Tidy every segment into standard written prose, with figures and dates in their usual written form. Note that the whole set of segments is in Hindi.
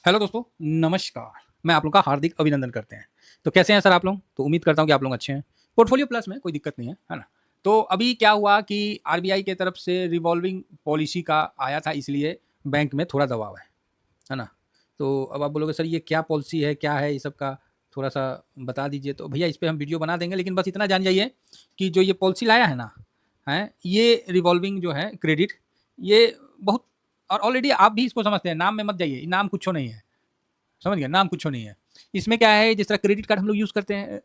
हेलो दोस्तों, नमस्कार। मैं आप लोगों का हार्दिक अभिनंदन करते हैं। तो कैसे हैं सर आप लोग? तो उम्मीद करता हूँ कि आप लोग अच्छे हैं। पोर्टफोलियो प्लस में कोई दिक्कत नहीं है ना? तो अभी क्या हुआ कि आरबीआई की तरफ से रिवॉल्विंग पॉलिसी का आया था, इसलिए बैंक में थोड़ा दबाव है ना? तो अब आप बोलोगे सर ये क्या पॉलिसी है, क्या है ये सब का थोड़ा-सा बता दीजिए। तो भैया इस पे हम वीडियो बना देंगे, लेकिन बस इतना जान जाइए कि जो ये पॉलिसी लाया है ना, हैं, ये रिवॉल्विंग जो है क्रेडिट, ये बहुत और ऑलरेडी आप भी इसको समझते हैं, नाम में मत जाइए, नाम कुछो नहीं है। समझ गए? नाम कुछ नहीं है। इसमें क्या है, जिस तरह क्रेडिट कार्ड हम लोग यूज़ करते हैं,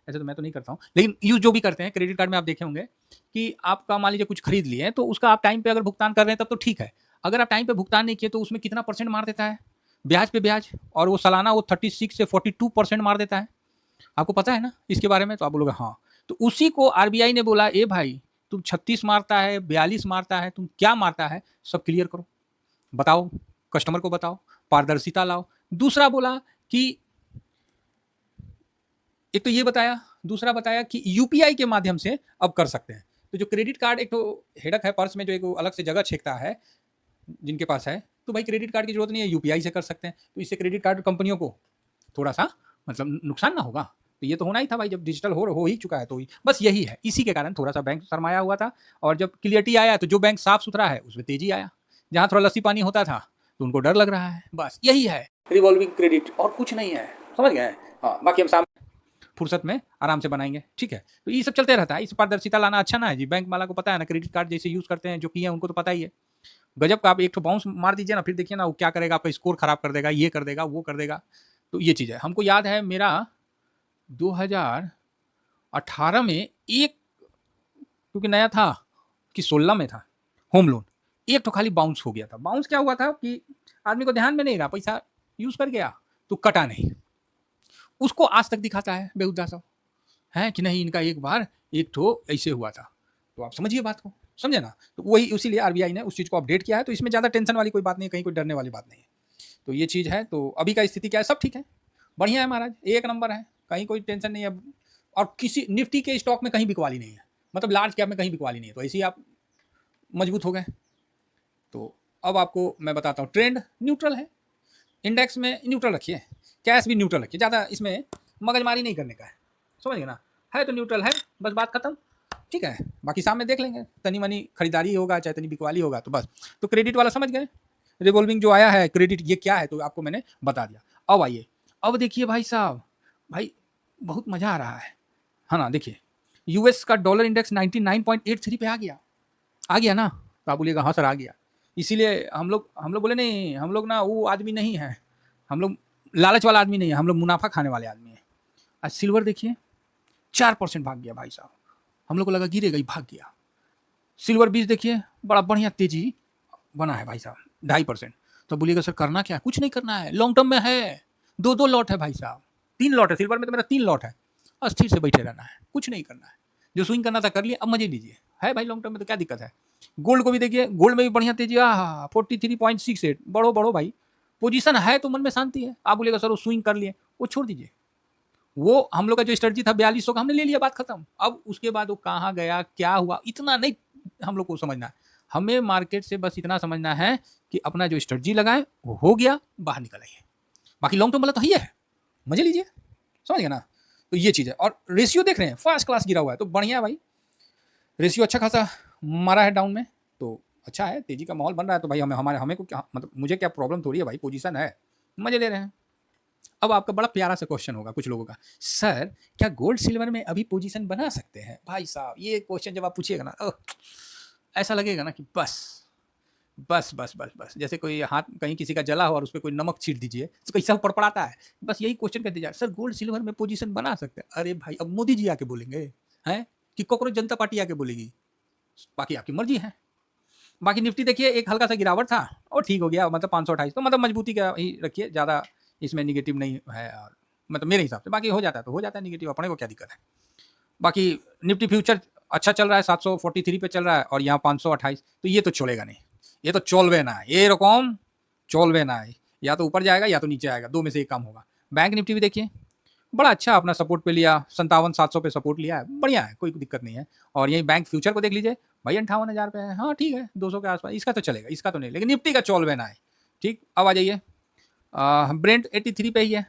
ऐसे तो मैं तो नहीं करता हूँ, लेकिन यूज़ जो भी करते हैं, क्रेडिट कार्ड में आप देखे होंगे कि आपका मान लीजिए कुछ खरीद लिए हैं, तो उसका आप टाइम पे अगर भुगतान कर रहे हैं तब तो ठीक है। अगर आप टाइम पे भुगतान नहीं किए तो उसमें कितना परसेंट मार देता है? ब्याज पे ब्याज, और वो सालाना वो 36 से 42% मार देता है। आपको पता है ना इसके बारे में? तो आप बोलोगे हाँ। तो उसी को आरबीआई ने बोला, ए भाई तुम 36 मारता है, 42 मारता है, तुम क्या मारता है? सब क्लियर करो। बताओ, कस्टमर को बताओ, पारदर्शिता लाओ। दूसरा बोला कि एक तो ये बताया, दूसरा बताया कि यूपीआई के माध्यम से अब कर सकते हैं। तो जो क्रेडिट कार्ड एक तो हेडक है पर्स में, जो एक अलग से जगह छेकता है जिनके पास है, तो भाई क्रेडिट कार्ड की जरूरत नहीं है, यूपीआई से कर सकते हैं। तो इससे क्रेडिट कार्ड कंपनियों को थोड़ा सा मतलब नुकसान ना होगा। तो ये तो होना ही था भाई, जब डिजिटल हो ही चुका है तो ही बस यही है। इसी के कारण थोड़ा सा बैंक शरमाया हुआ था, और जब क्लियरिटी आया तो जो बैंक साफ सुथरा है उसमें तेजी आया, जहां थोड़ा लस्सी पानी होता था तो उनको डर लग रहा है। बस यही है रिवॉल्विंग क्रेडिट, और कुछ नहीं है। समझ गए? हाँ, बाकी हम सामने फुर्सत में आराम से बनाएंगे, ठीक है? तो ये सब चलते रहता है। इस पारदर्शिता लाना अच्छा ना है जी। बैंक वाला को पता है ना, क्रेडिट कार्ड जैसे यूज करते हैं जो किए हैं उनको तो पता ही है। गजब का आप एक तो बाउंस मार दीजिए ना, फिर देखिए ना वो क्या करेगा, आपका स्कोर खराब कर देगा, ये कर देगा, वो कर देगा। तो ये चीज़ है। हमको याद है मेरा 2018 में एक, क्योंकि नया था कि 16 में था, होम लोन एक तो खाली बाउंस हो गया था। बाउंस क्या हुआ था कि आदमी को ध्यान में नहीं रहा, पैसा यूज कर गया तो कटा नहीं। उसको आज तक दिखाता है बेहुदा सा है कि नहीं, इनका एक बार एक तो ऐसे हुआ था। तो आप समझिए बात को, समझे ना? तो वही इसीलिए आरबीआई ने उस चीज़ को अपडेट किया है। तो इसमें ज़्यादा टेंशन वाली कोई बात नहीं है, कहीं कोई डरने वाली बात नहीं है। तो ये चीज़ है। तो अभी का स्थिति क्या है? सब ठीक है, बढ़िया है महाराज, एक नंबर है, कहीं कोई टेंशन नहीं है। और किसी निफ्टी के स्टॉक में कहीं बिकवाली नहीं है, मतलब लार्ज कैप में कहीं बिकवाली नहीं है, तो ऐसे ही आप मजबूत हो गए। तो अब आपको मैं बताता हूँ, ट्रेंड न्यूट्रल है, इंडेक्स में न्यूट्रल रखिए, कैश भी न्यूट्रल रखिए, ज़्यादा इसमें मगजमारी नहीं करने का है। समझ गए ना? है तो न्यूट्रल है, बस बात खत्म। ठीक है, बाकी सामने देख लेंगे, तनी मनी खरीदारी होगा चाहे तनी बिकवाली होगा तो बस। तो क्रेडिट वाला समझ गए, रिवॉल्विंग जो आया है क्रेडिट, ये क्या है तो आपको मैंने बता दिया। अब आइए, अब देखिए भाई साहब, भाई बहुत मज़ा आ रहा है ना? देखिए यूएस का डॉलर इंडेक्स 99.83 पे आ गया ना? तो आप बोलिएगा हाँ सर आ गया। इसीलिए हम लोग बोले नहीं, हम लोग ना वो आदमी नहीं है, हम लोग लालच वाला आदमी नहीं है, हम लोग मुनाफा खाने वाले आदमी हैं। आज सिल्वर देखिए 4% भाग गया भाई साहब, हम लोग को लगा गिरेगा ही, भाग गया। सिल्वर बीज देखिए बड़ा बढ़िया तेजी बना है भाई साहब, 2.5%। तो बोलिएगा सर करना क्या है? कुछ नहीं करना है, लॉन्ग टर्म में है। दो दो लॉट है भाई साहब, 3 लॉट है सिल्वर में, तो मेरा 3 लॉट है। अस्थिर से बैठे रहना है, कुछ नहीं करना है। जो स्विंग करना था कर लिए, अब मजे लीजिए। है भाई लॉन्ग टर्म में तो क्या दिक्कत है? गोल्ड को भी देखिए, गोल्ड में भी बढ़िया तेजी, 43.68, बढ़ो बढ़ो भाई। पोजीशन है तो मन में शांति है। आप बोलिएगा सर वो स्विंग कर लिए, वो छोड़ दीजिए। वो हम लोग का जो स्ट्रेटजी था 4200 का, हमने ले लिया, बात खत्म। अब उसके बाद वो कहाँ गया, क्या हुआ, इतना नहीं हम लोग को समझना है। हमें मार्केट से बस इतना समझना है कि अपना जो स्ट्रेटजी लगाए वो हो गया, बाहर निकल आइए। बाकी लॉन्ग टर्म वाला तो ही है, मजे लीजिए। समझ गए ना? तो ये चीज़ है। और रेशियो देख रहे हैं, फर्स्ट क्लास गिरा हुआ है, तो बढ़िया है भाई। रेशियो अच्छा खासा मारा है डाउन में, तो अच्छा है, तेजी का माहौल बन रहा है। तो भाई हमें को क्या मतलब, मुझे क्या प्रॉब्लम थोड़ी है भाई, पोजीशन है, मजे ले रहे हैं। अब आपका बड़ा प्यारा सा क्वेश्चन होगा कुछ लोगों का, सर क्या गोल्ड सिल्वर में अभी पोजीशन बना सकते हैं? भाई साहब ये क्वेश्चन जब आप पूछिएगा ना, ऐसा लगेगा ना कि बस बस बस बस बस, जैसे कोई हाथ कहीं किसी का जला हो और उस पर कोई नमक छीट दीजिए तो कैसा पड़पड़ाता है। बस यही क्वेश्चन कहते जा, सर गोल्ड सिल्वर में पोजीशन बना सकते हैं? अरे भाई अब मोदी जी आके बोलेंगे हैं कि कांग्रेस जनता पार्टी आके बोलेगी? बाकी आपकी मर्जी है। बाकी निफ्टी देखिए एक हल्का सा गिरावट था और ठीक हो गया, मतलब 528, तो मतलब मजबूती का ही रखिए, ज़्यादा इसमें निगेटिव नहीं है। और मतलब मेरे हिसाब से बाकी हो जाता है तो हो जाता है निगेटिव, अपने को क्या दिक्कत है। बाकी निफ्टी फ्यूचर अच्छा चल रहा है, 743 पे चल रहा है, और यहाँ 528, तो ये तो चलेगा नहीं, ये तो चलवे ना है, ये रकम चलवे ना है। या तो ऊपर जाएगा या तो नीचे आएगा, दो में से एक काम होगा। बैंक निफ्टी भी देखिए बड़ा अच्छा अपना सपोर्ट पे लिया, 57,700 पे सपोर्ट लिया है, बढ़िया है, कोई दिक्कत नहीं है। और यही बैंक फ्यूचर को देख लीजिए भाई, 58,000 पे है, हाँ ठीक है, 200 के आसपास, इसका तो चलेगा, इसका तो नहीं, लेकिन निफ्टी का चौल बना है। ठीक, अब आ जाइए ब्रेंट 83 पे ही है।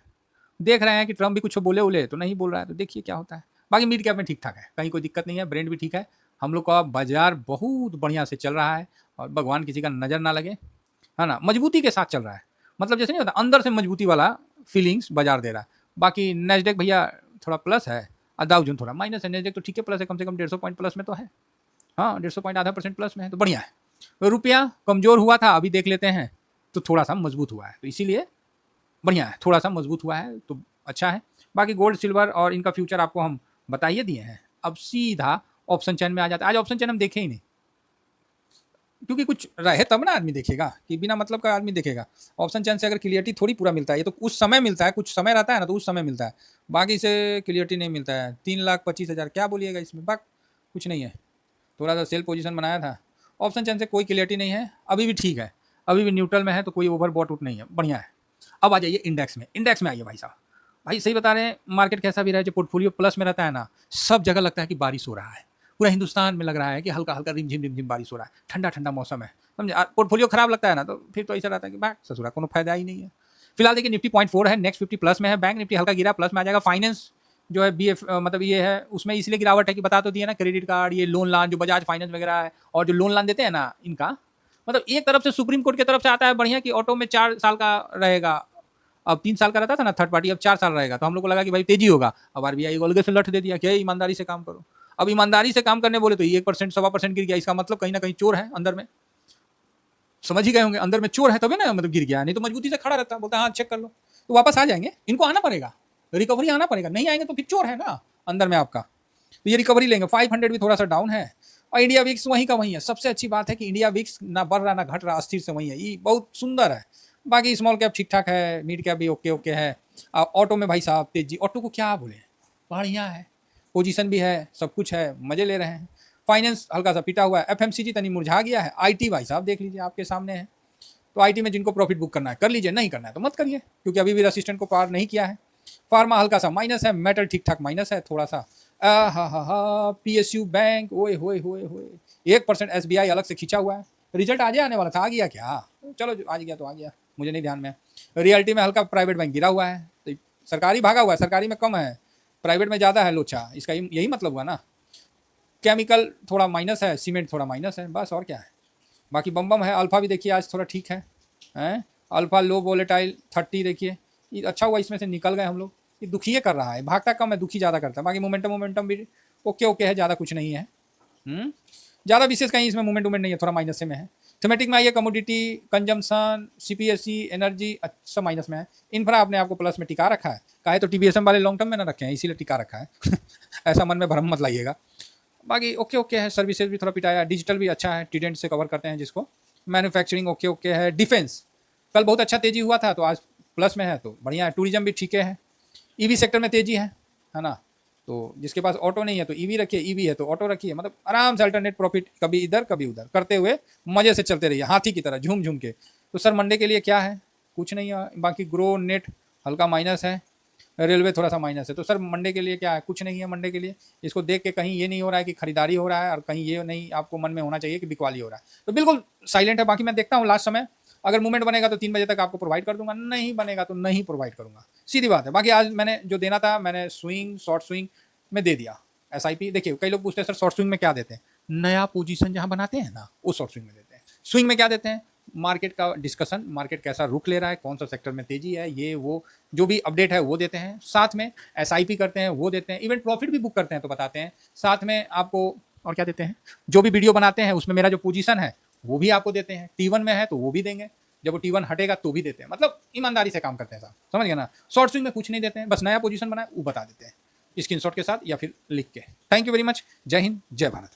देख रहे हैं कि ट्रम्प भी कुछ बोले उले तो नहीं बोल रहा है, तो देखिए क्या होता है। बाकी मिड कैप में ठीक ठाक है, कहीं कोई दिक्कत नहीं है, ब्रेंट भी ठीक है। हम लोग का बाजार बहुत बढ़िया से चल रहा है और भगवान किसी का नज़र ना लगे, है ना, मजबूती के साथ चल रहा है। मतलब जैसे नहीं होता, अंदर से मजबूती वाला फीलिंग्स बाजार दे रहा है। बाकी नेस्डेक भैया थोड़ा प्लस है और डाउ जोन थोड़ा माइनस है। नेस्डेक तो ठीक है, प्लस है, कम से कम 150 पॉइंट प्लस में तो है। हाँ, 150 पॉइंट, आधा % प्लस में है, तो बढ़िया है। तो रुपया कमजोर हुआ था, अभी देख लेते हैं तो थोड़ा सा मजबूत हुआ है, तो इसीलिए बढ़िया है, थोड़ा सा मजबूत हुआ है तो अच्छा है। बाकी गोल्ड सिल्वर और इनका फ्यूचर आपको हम बताइए दिए हैं। अब सीधा ऑप्शन चैन में आ जाता है। आज ऑप्शन चैन हम देखे ही नहीं, क्योंकि कुछ रहे तब ना आदमी देखेगा, कि बिना मतलब का आदमी देखेगा। ऑप्शन चैन से अगर क्लियरिटी थोड़ी पूरा मिलता है, ये तो उस समय मिलता है, कुछ समय रहता है ना, तो उस समय मिलता है, बाकी से क्लियरिटी नहीं मिलता है। 3,25,000 क्या बोलिएगा इसमें, बाक कुछ नहीं है। थोड़ा सा सेल पोजीशन बनाया था, ऑप्शन चैन से कोई क्लियरिटी नहीं है, अभी भी ठीक है, अभी भी न्यूट्रल में है, तो कोई ओवर बॉट आउट नहीं है, बढ़िया है। अब आ जाइए इंडेक्स में। इंडेक्स में आइए भाई साहब, भाई सही बता रहे हैं, मार्केट कैसा भी रहे, जो पोर्टफोलियो प्लस में रहता है ना, सब जगह लगता है कि बारिश हो रहा है। पूरा हिंदुस्तान में लग रहा है कि हल्का हल्का रिमझिम बारिश हो रहा है, ठंडा ठंडा मौसम है, समझे। पोर्टफोलियो खराब लगता है ना, तो फिर तो ऐसा रहता है कि भाग ससुरा, कोनो फायदा ही नहीं है। फिलहाल देखिए निफ्टी 0.4 है, नेक्स्ट 50 प्लस में है, बैंक निफ्टी हल्का गिरा, प्लस में आ जाएगा। फाइनेंस जो है BF मतलब ये है, उसमें इसलिए गिरावट है कि बता तो दिया ना, क्रेडिट कार्ड, ये लोन लान जो बजाज फाइनेंस वगैरह है, और जो लोन लान देते हैं ना, इनका मतलब एक तरफ से सुप्रीम कोर्ट की तरफ से आता है बढ़िया कि ऑटो में 4 साल का रहेगा। अब 3 साल का रहता था ना थर्ड पार्टी, अब 4 साल रहेगा, तो हम लोग को लगा कि भाई तेजी होगा। अब RBI को अलग से लठ दे दिया कि ईमानदारी से काम करो। अब ईमानदारी से काम करने बोले तो 1%, 1.25% गिर गया, इसका मतलब कहीं ना कहीं चोर है अंदर में। समझ ही गए होंगे, अंदर में चोर है तभी ना मतलब गिर गया, नहीं तो मजबूती से खड़ा रहता, बोलता हाँ चेक कर लो, तो वापस आ जाएंगे। इनको आना पड़ेगा, रिकवरी आना पड़ेगा, नहीं आएंगे तो फिर चोर है ना अंदर में आपका। तो ये रिकवरी लेंगे। 500 भी थोड़ा सा डाउन है, और इंडिया विक्स वहीं का वहीं है। सबसे अच्छी बात है कि इंडिया विक्स ना बढ़ रहा ना घट रहा, अस्थिर से वहीं है, ये बहुत सुंदर है। बाकी स्मॉल कैप ठीक ठाक है, मिड कैप भी ओके ओके है। ऑटो में भाई साहब तेजी, ऑटो को क्या बोले, बढ़िया है, पोजीशन भी है, सब कुछ है, मजे ले रहे हैं। फाइनेंस हल्का सा पिटा हुआ है, FMCG तनी मुरझा गया है। IT भाई साहब देख लीजिए आपके सामने है, तो IT में जिनको प्रॉफिट बुक करना है कर लीजिए, नहीं करना है तो मत करिए, क्योंकि अभी भी रेसिस्टेंट को पार नहीं किया है। फार्मा हल्का सा माइनस है, मेटल ठीक ठाक माइनस है थोड़ा सा। PSU बैंक ओए होए होए होए 1% SBI अलग से खींचा हुआ है। रिजल्ट आज आने वाला था, आ गया क्या, चलो आज गया तो आ गया, मुझे नहीं ध्यान में। रियल्टी में हल्का प्राइवेट बैंक गिरा हुआ है, तो सरकारी भागा हुआ है, सरकारी में कम है, प्राइवेट में ज़्यादा है लोचा, इसका यही मतलब हुआ ना। केमिकल थोड़ा माइनस है, सीमेंट थोड़ा माइनस है, बस और क्या है। बाकी बम बम है। अल्फा भी देखिए आज थोड़ा ठीक है, हैं अल्फा लो वोलेटाइल 30 देखिए, ये अच्छा हुआ इसमें से निकल गए हम लोग। ये दुखी कर रहा है, भागता कम है, दुखी ज़्यादा करता है। बाकी मोमेंटम भी ओके ओके है, ज़्यादा कुछ नहीं है, ज़्यादा विशेष कहीं इसमें मूवमेंट नहीं है, थोड़ा माइनस से में है। थीमेटिक में आइए, कमोडिटी, कंजम्पशन, CPSE, एनर्जी अच्छा माइनस में है। इंफ्रा अपने आपको प्लस में टिका रखा है, काहे तो TBSM वाले लॉन्ग टर्म में ना रखे हैं, इसीलिए टिका रखा है ऐसा मन में भ्रम मत लाइएगा। बाकी ओके ओके है। सर्विसेज भी थोड़ा पिटाया, डिजिटल भी अच्छा है, टीडेंट से कवर करते हैं जिसको। मैन्युफैक्चरिंग ओके ओके है। डिफेंस कल बहुत अच्छा तेजी हुआ था, तो आज प्लस में है, तो बढ़िया है। टूरिज्म भी ठीक है। EV सेक्टर में तेजी है ना, तो जिसके पास ऑटो नहीं है तो EV रखिए, EV है तो ऑटो रखिए, मतलब आराम से अल्टरनेट प्रॉफिट कभी इधर कभी उधर करते हुए मजे से चलते रहिए, हाथी की तरह झूम झूम के। तो सर मंडे के लिए क्या है, कुछ नहीं है। बाकी ग्रो नेट हल्का माइनस है, रेलवे थोड़ा सा माइनस है। तो सर मंडे के लिए क्या है, कुछ नहीं है मंडे के लिए। इसको देख के कहीं ये नहीं हो रहा है कि खरीदारी हो रहा है, और कहीं ये नहीं आपको मन में होना चाहिए कि बिकवाली हो रहा है, तो बिल्कुल साइलेंट है। बाकी मैं देखता हूँ लास्ट समय, अगर मूवमेंट बनेगा तो 3 बजे तक आपको प्रोवाइड कर दूंगा, नहीं बनेगा तो नहीं प्रोवाइड करूंगा, सीधी बात है। बाकी आज मैंने जो देना था, मैंने स्विंग शॉर्ट स्विंग में दे दिया। SIP देखिए, कई लोग पूछते हैं सर शॉर्ट स्विंग में क्या देते हैं, नया पोजीशन जहां बनाते हैं ना, वो शॉर्ट स्विंग में देते हैं। स्विंग में क्या देते हैं, मार्केट का डिस्कशन, मार्केट कैसा रुख ले रहा है, कौन सा सेक्टर में तेजी है, ये वो जो भी अपडेट है वो देते हैं। साथ में SIP करते हैं वो देते हैं, इवन प्रॉफिट भी बुक करते हैं तो बताते हैं। साथ में आपको और क्या देते हैं, जो भी वीडियो बनाते हैं उसमें मेरा जो पोजीशन है वो भी आपको देते हैं। T1 में है तो वो भी देंगे, जब वो T1 हटेगा तो भी देते हैं। मतलब ईमानदारी से काम करते हैं साहब, समझ गए ना। शॉर्ट स्विंग में कुछ नहीं देते हैं, बस नया पोजीशन बनाए वो बता देते हैं स्क्रीनशॉट के साथ या फिर लिख के। Thank you very much. जय हिंद, जय भारत।